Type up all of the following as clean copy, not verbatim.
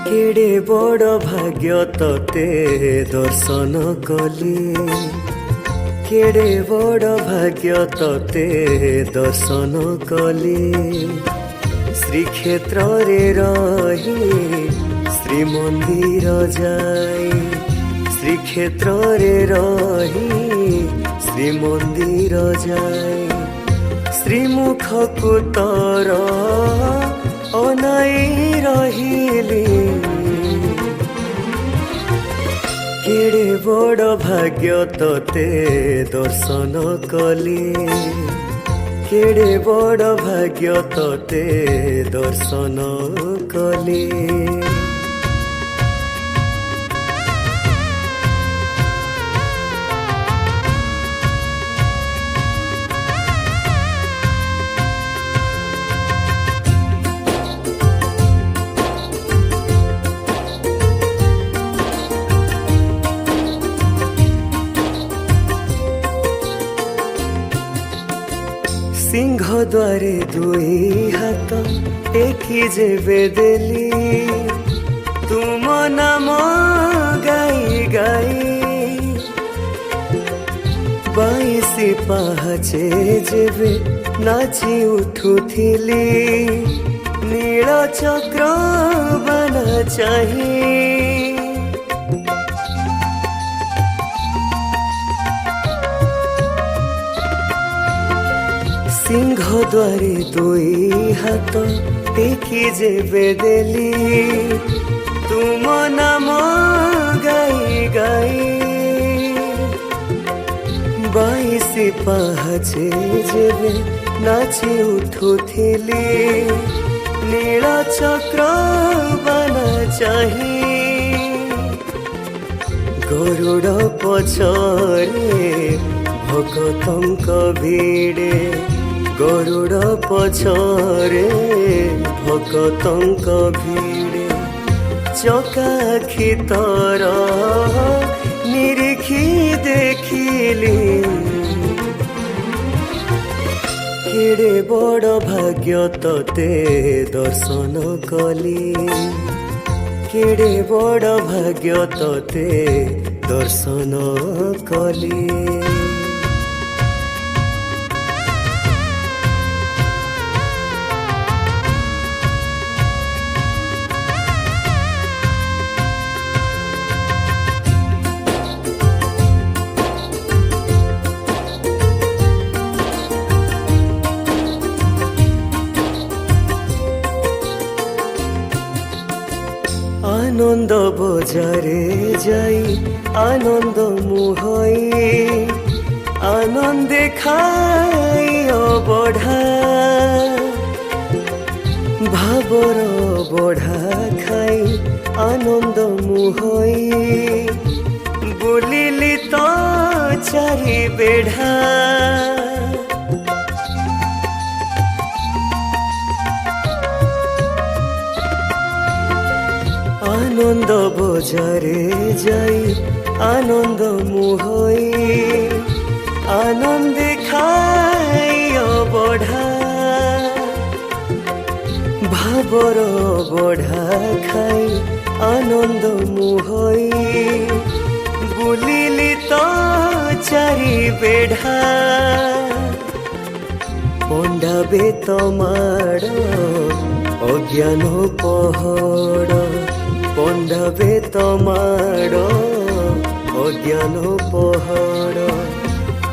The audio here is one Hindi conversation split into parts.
केड़े बड़ भाग्य तते दर्शन कली केड़े बड़ भाग्य तते दर्शन कली श्रीक्षेत्र रे रही श्रीमंदिर जाई श्रीक्षेत्र रे रही श्रीमंदिर जाई श्रीमुख को तर अनाई रहिली केड़े बड़ भाग्य तते दर्शन कली केड़े बड़ भाग्य तते दर्शन कली। सिंह द्वारे दुई हाथ टेकी जेबे देली तुम नाम गाई गाई बाईसी पाहाचे जेबे नाची उठुथिली नील चक्र बना चाही सिंह द्वारे दुई हाथ टेकी जेबे देली तुम नाम गाई गाई बाईसी पाहाचे जेबे नाची उठुथिली नील चक्र बना चाही गरुड़ पछरे भगतंक भिड़े गरुड़ पछरे भगतंक भिड़े चकाखी तर निरीखी देखिली केड़े बड़ भाग्य तते दर्शन कली केड़े बड़ भाग्य तते दर्शन कली। आनंद बजारे जाई आनंद मुहई आनंद खाई बढ़ा भावर बढ़ा खाई आनंद मुहई बुलिली तो चारि बेढ़ा आनंद बजारे जाई आनंद मुहई आनंद खाई बढ़ा भावर बढ़ा खाई आनंद मुहई बुलिली तो चारि बेढ़ा पंडा बेत माड़ अज्ञान पहड़ पंडा बेत माड़ अज्ञान पहड़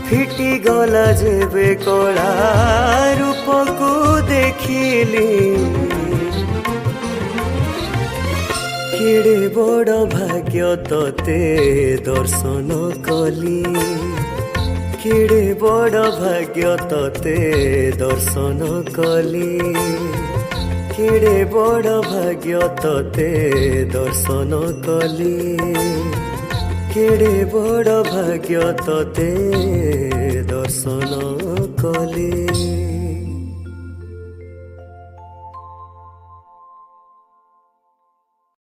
फिटी गला जेबे कला रूप को देखिली केड़े बड़ भाग्य तते दर्शन कली केड़े बड़ भाग्य तते दर्शन कली केड़े बड़ भाग्य तते दर्शन कली केड़े बड़ भाग्य तते